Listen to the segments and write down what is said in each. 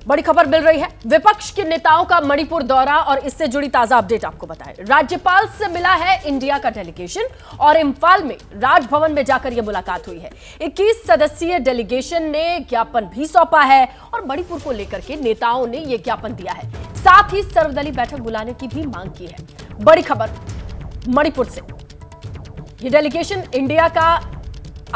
बड़ी खबर मिल रही है। विपक्ष के नेताओं का मणिपुर दौरा और इससे जुड़ी ताजा अपडेट आपको बताएं। राज्यपाल से मिला है इंडिया का डेलीगेशन और इम्फाल में राजभवन में जाकर यह मुलाकात हुई है। 21 सदस्यीय डेलीगेशन ने ज्ञापन भी सौंपा है और मणिपुर को लेकर के नेताओं ने यह ज्ञापन दिया है। साथ ही सर्वदलीय बैठक बुलाने की भी मांग की है। बड़ी खबर मणिपुर से। यह डेलीगेशन इंडिया का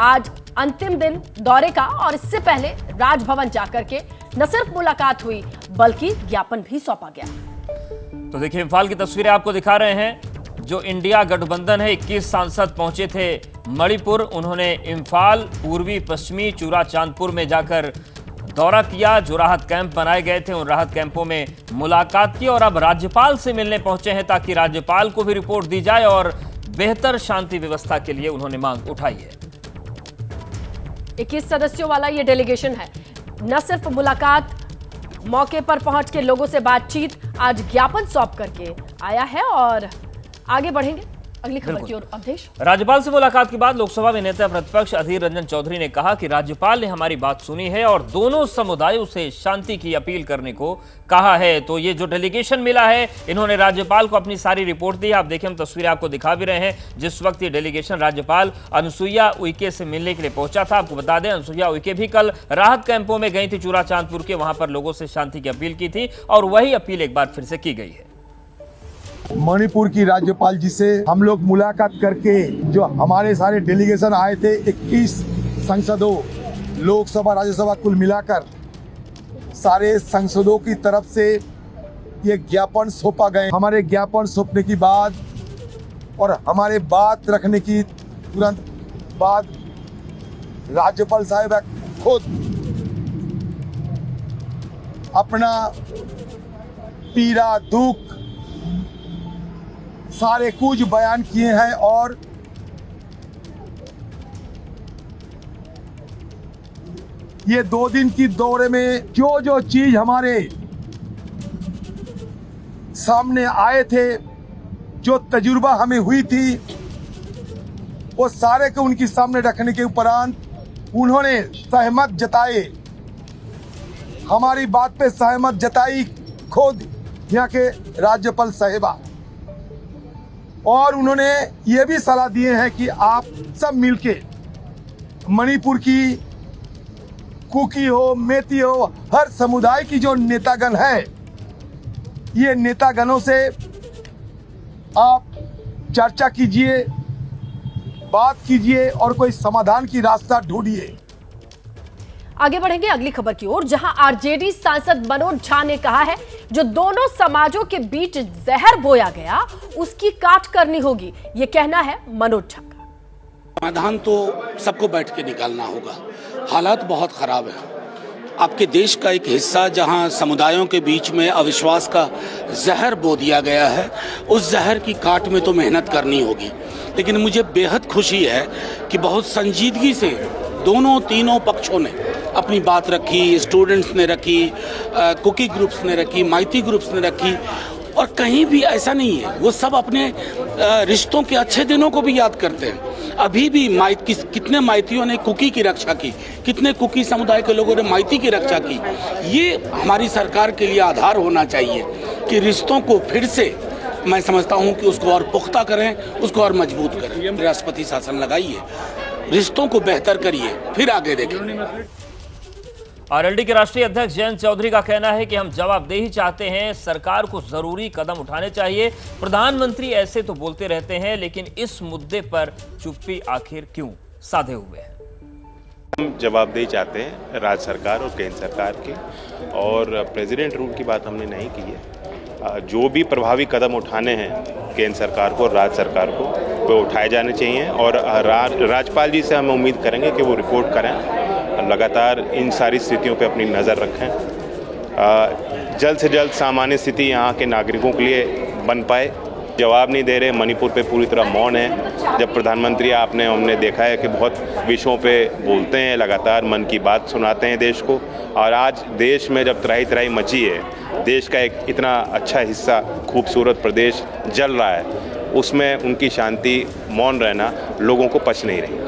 आज अंतिम दिन दौरे का और इससे पहले राजभवन जाकर के न सिर्फ मुलाकात हुई बल्कि ज्ञापन भी सौंपा गया। तो देखिए इम्फाल की तस्वीरें आपको दिखा रहे हैं। जो इंडिया गठबंधन है 21 सांसद पहुंचे थे मणिपुर। उन्होंने इम्फाल, पूर्वी, पश्चिमी, चूरा चांदपुर में जाकर दौरा किया। जो राहत कैंप बनाए गए थे उन राहत कैंपों में मुलाकात की और अब राज्यपाल से मिलने पहुंचे हैं ताकि राज्यपाल को भी रिपोर्ट दी जाए और बेहतर शांति व्यवस्था के लिए उन्होंने मांग उठाई है। 21 सदस्यों वाला यह डेलीगेशन है। न सिर्फ मुलाकात, मौके पर पहुंच के लोगों से बातचीत, आज ज्ञापन सौंप करके आया है और आगे बढ़ेंगे अगली खबर की ओर। अवधेश, राज्यपाल से मुलाकात के बाद लोकसभा में नेता प्रतिपक्ष अधीर रंजन चौधरी ने कहा कि राज्यपाल ने हमारी बात सुनी है और दोनों समुदायों से शांति की अपील करने को कहा है। तो ये जो डेलीगेशन मिला है, इन्होंने राज्यपाल को अपनी सारी रिपोर्ट दी। आप देखिए, हम तस्वीरें आपको दिखा भी रहे हैं। जिस वक्त ये डेलीगेशन राज्यपाल अनुसुईया उइके से मिलने के लिए पहुंचा था, आपको बता दें अनुसुईया उइके भी कल राहत कैंपों में गई थी चूरा चांदपुर के। वहां पर लोगों से शांति की अपील की थी और वही अपील एक बार फिर से की गई है। मणिपुर की राज्यपाल जी से हम लोग मुलाकात करके, जो हमारे सारे डेलीगेशन आए थे 21 सांसदों, लोकसभा राज्यसभा कुल मिलाकर सारे सांसदों की तरफ से ये ज्ञापन सौंपा गए। हमारे ज्ञापन सौंपने की बाद और हमारे बात रखने की तुरंत बाद राज्यपाल साहिब खुद अपना पीड़ा, दुख सारे कुछ बयान किए हैं और ये 2 दिन की दौरे में जो जो चीज हमारे सामने आए थे, जो तजुर्बा हमें हुई थी, वो सारे को उनके सामने रखने के उपरांत उन्होंने सहमत जताए, हमारी बात पे सहमत जताई खुद यहाँ के राज्यपाल साहिबा। और उन्होंने ये भी सलाह दिए हैं कि आप सब मिलके मणिपुर की कुकी हो, मेती हो, हर समुदाय की जो नेतागण है, ये नेतागणों से आप चर्चा कीजिए, बात कीजिए और कोई समाधान की रास्ता ढूंढिए। आगे बढ़ेंगे अगली खबर की ओर, जहां आरजेडी सांसद मनोज झा ने कहा है जो दोनों समाजों के बीच जहर बोया गया उसकी काट करनी होगी। ये कहना है मनोज झा का। समाधान तो सबको बैठ के निकालना होगा। हालात बहुत खराब है। आपके देश का एक हिस्सा जहां समुदायों के बीच में अविश्वास का जहर बो दिया गया है, उस जहर की काट में तो मेहनत करनी होगी। लेकिन मुझे बेहद खुशी है कि बहुत संजीदगी से दोनों तीनों पक्षों ने अपनी बात रखी। स्टूडेंट्स ने रखी, कुकी ग्रुप्स ने रखी, माइती ग्रुप्स ने रखी, और कहीं भी ऐसा नहीं है। वो सब अपने रिश्तों के अच्छे दिनों को भी याद करते हैं। अभी भी कितने माइतियों ने कुकी की रक्षा की, कितने कुकी समुदाय के लोगों ने माइती की रक्षा की। ये हमारी सरकार के लिए आधार होना चाहिए कि रिश्तों को फिर से, मैं समझता हूँ कि उसको और पुख्ता करें, उसको और मजबूत करें। राष्ट्रपति शासन लगाइए, रिश्तों को बेहतर करिए, फिर आगे देखें। आरएलडी के राष्ट्रीय अध्यक्ष जयंत चौधरी का कहना है कि हम जवाबदेही चाहते हैं, सरकार को जरूरी कदम उठाने चाहिए। प्रधानमंत्री ऐसे तो बोलते रहते हैं, लेकिन इस मुद्दे पर चुप्पी आखिर क्यों साधे हुए हैं? हम जवाबदेही चाहते हैं राज्य सरकार और केंद्र सरकार की, और प्रेसिडेंट रूल की बात हमने नहीं की है। जो भी प्रभावी कदम उठाने हैं केंद्र सरकार को, राज्य सरकार को, वो उठाए जाने चाहिए। और राज्यपाल जी से हम उम्मीद करेंगे कि वो रिपोर्ट करें, लगातार इन सारी स्थितियों पे अपनी नज़र रखें। जल्द से जल्द सामान्य स्थिति यहाँ के नागरिकों के लिए बन पाए। जवाब नहीं दे रहे, मणिपुर पे पूरी तरह मौन है। जब प्रधानमंत्री हमने देखा है कि बहुत विषयों पे बोलते हैं, लगातार मन की बात सुनाते हैं देश को, और आज देश में जब त्राही त्राही मची है, देश का एक इतना अच्छा हिस्सा, खूबसूरत प्रदेश जल रहा है, उसमें उनकी शांति, मौन रहना लोगों को पच नहीं रही।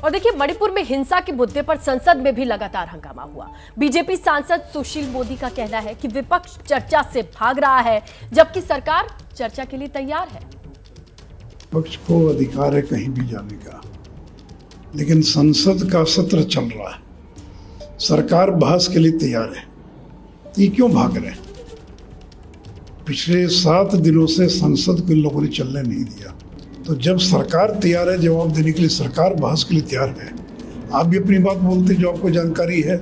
और देखिए, मणिपुर में हिंसा के मुद्दे पर संसद में भी लगातार हंगामा हुआ। बीजेपी सांसद सुशील मोदी का कहना है कि विपक्ष चर्चा से भाग रहा है, जबकि सरकार चर्चा के लिए तैयार है। विपक्ष को अधिकार है कहीं भी जाने का, लेकिन संसद का सत्र चल रहा है, सरकार बहस के लिए तैयार है, तो ये क्यों भाग रहे हैं? पिछले 7 दिनों से संसद को इन लोगों ने चलने नहीं दिया। तो जब सरकार तैयार है जवाब देने के लिए, सरकार बहस के लिए तैयार है, आप भी अपनी बात बोलते जो आपको जानकारी है,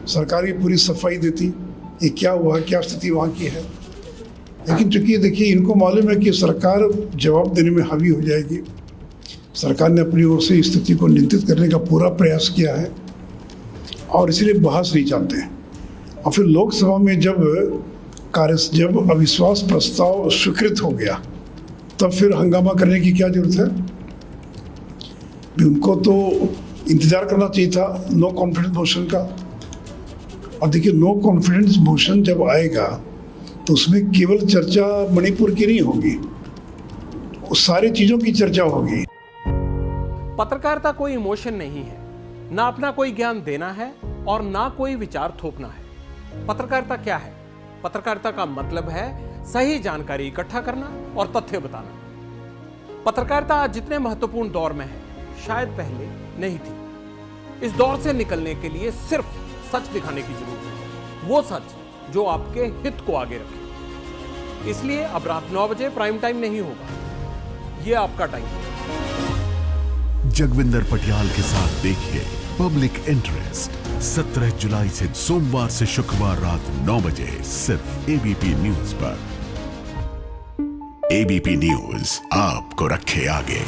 सरकार की पूरी सफाई देती ये क्या हुआ, क्या स्थिति वहाँ की है। लेकिन चूंकि देखिए, इनको मालूम है कि सरकार जवाब देने में हावी हो जाएगी, सरकार ने अपनी ओर से स्थिति को नियंत्रित करने का पूरा प्रयास किया है और इसीलिए बहस नहीं चाहते हैं। और फिर लोकसभा में जब अविश्वास प्रस्ताव स्वीकृत हो गया, तब फिर हंगामा करने की क्या जरूरत है? उनको तो इंतजार करना चाहिए था नो कॉन्फिडेंस मोशन का। और देखिए, नो कॉन्फिडेंस मोशन जब आएगा तो उसमें केवल चर्चा मणिपुर की नहीं होगी, वो सारी चीजों की चर्चा होगी। पत्रकारिता कोई इमोशन नहीं है, ना अपना कोई ज्ञान देना है और ना कोई विचार थोपना है। पत्रकारिता क्या है? पत्रकारिता का मतलब है सही जानकारी इकट्ठा करना और तथ्य बताना। पत्रकारिता आज जितने महत्वपूर्ण दौर में है, शायद पहले नहीं थी। इस दौर से निकलने के लिए सिर्फ सच दिखाने की जरूरत है, वो सच जो आपके हित को आगे रखे। इसलिए अब रात 9 बजे प्राइम टाइम नहीं होगा, ये आपका टाइम है। जगविंदर पटियाल के साथ देखिए पब्लिक इंटरेस्ट 17 जुलाई से सोमवार से शुक्रवार रात 9 बजे सिर्फ एबीपी न्यूज पर। एबीपी न्यूज आपको रखे आगे।